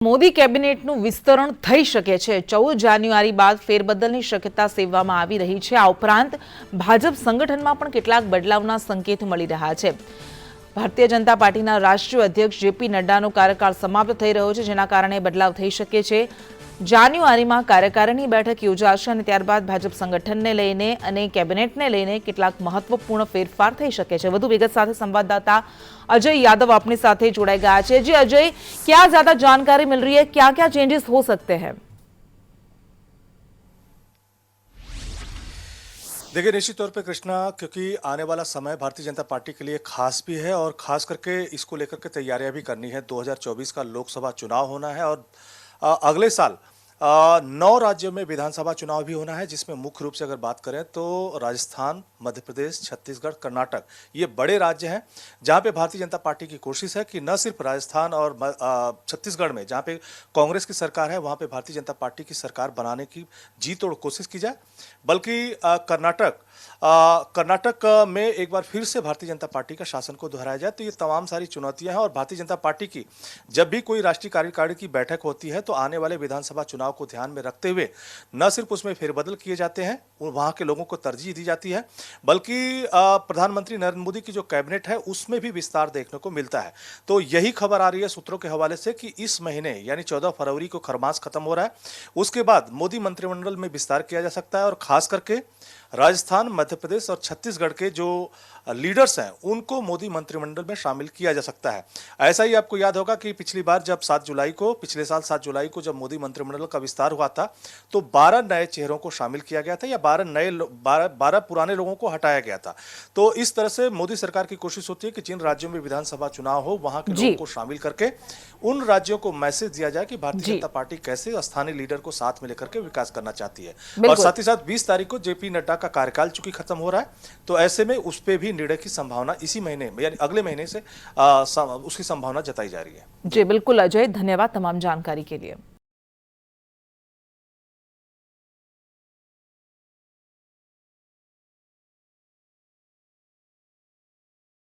મોદી કેબિનેટનું વિસ્તરણ થઈ શકે છે। 14 જાન્યુઆરી બાદ ફેરબદલની શક્યતા સેવવામાં આવી રહી છે। આ ઉપરાંત ભાજપ સંગઠનમાં પણ કેટલાક બદલાવના સંકેત મળી રહ્યા છે। ભારતીય જનતા પાર્ટીના રાષ્ટ્રીય અધ્યક્ષ જેપી નડ્ડાનો કાર્યકાળ સમાપ્ત થઈ રહ્યો છે, જેના કારણે બદલાવ થઈ શકે છે। જાન્યુઆરીમાં કાર્યકારીણી બેઠક યોજાશે અને ત્યારબાદ ભાજપ સંગઠનને લઈને અને કેબિનેટને લઈને કેટલાક મહત્વપૂર્ણ ફેરફાર થઈ શકે છે। વધુ વિગત સાથે संवाददाता अजय यादव अपने साथ जोड़ाई गया है। जी अजय, क्या ज्यादा जानकारी मिल रही है, क्या क्या चेंजेस हो सकते हैं? देखिए, निश्चित तौर पे कृष्णा, क्योंकि आने वाला समय भारतीय जनता पार्टी के लिए खास भी है और खास करके इसको लेकर के तैयारियां भी करनी है। 2024 का लोकसभा चुनाव होना है और अगले साल 9 राज्यों में विधानसभा चुनाव भी होना है, जिसमें मुख्य रूप से अगर बात करें तो राजस्थान, मध्य प्रदेश, छत्तीसगढ़, कर्नाटक ये बड़े राज्य हैं, जहां पे भारतीय जनता पार्टी की कोशिश है कि न सिर्फ राजस्थान और छत्तीसगढ़ में जहां पे कांग्रेस की सरकार है वहां पे भारतीय जनता पार्टी की सरकार बनाने की जी तोड़ कोशिश की जाए, बल्कि कर्नाटक में एक बार फिर से भारतीय जनता पार्टी का शासन को दोहराया जाए। तो ये तमाम सारी चुनौतियां हैं और भारतीय जनता पार्टी की जब भी कोई राष्ट्रीय कार्यकारिणी की बैठक होती है तो आने वाले विधानसभा चुनाव को ध्यान में रखते हुए न सिर्फ उसमें फेरबदल किए जाते हैं, वहां के लोगों को तरजीह दी जाती है, बल्कि प्रधानमंत्री नरेंद्र मोदी की जो कैबिनेट है उसमें भी विस्तार देखने को मिलता है। तो यही खबर आ रही है सूत्रों के हवाले से कि इस महीने यानी 14 फरवरी को खरमास खत्म हो रहा है, उसके बाद मोदी मंत्रिमंडल में विस्तार किया जा सकता है और खास करके राजस्थान, मध्य प्रदेश और छत्तीसगढ़ के जो लीडर्स हैं उनको मोदी मंत्रिमंडल में शामिल किया जा सकता है। ऐसा ही आपको याद होगा कि पिछली बार जब पिछले साल 7 जुलाई को जब मोदी मंत्रिमंडल का विस्तार हुआ था तो 12 नए चेहरों को शामिल किया गया था या 12 पुराने लोगों को हटाया गया था। तो इस तरह से मोदी सरकार की कोशिश होती है कि जिन राज्यों में विधानसभा चुनाव हो वहां के लोगों को शामिल करके उन राज्यों को मैसेज दिया जाए कि भारतीय जनता पार्टी कैसे स्थानीय लीडर को साथ में लेकर के विकास करना चाहती है। और साथ ही साथ 20 तारीख को जेपी नड्डा का कार्यकाल चूंकि खत्म हो रहा है, तो ऐसे में उस पे भी निर्णय की संभावना इसी महीने यानी अगले महीने से उसकी संभावना जताई जा रही है। जी बिल्कुल अजय, धन्यवाद तमाम जानकारी के लिए।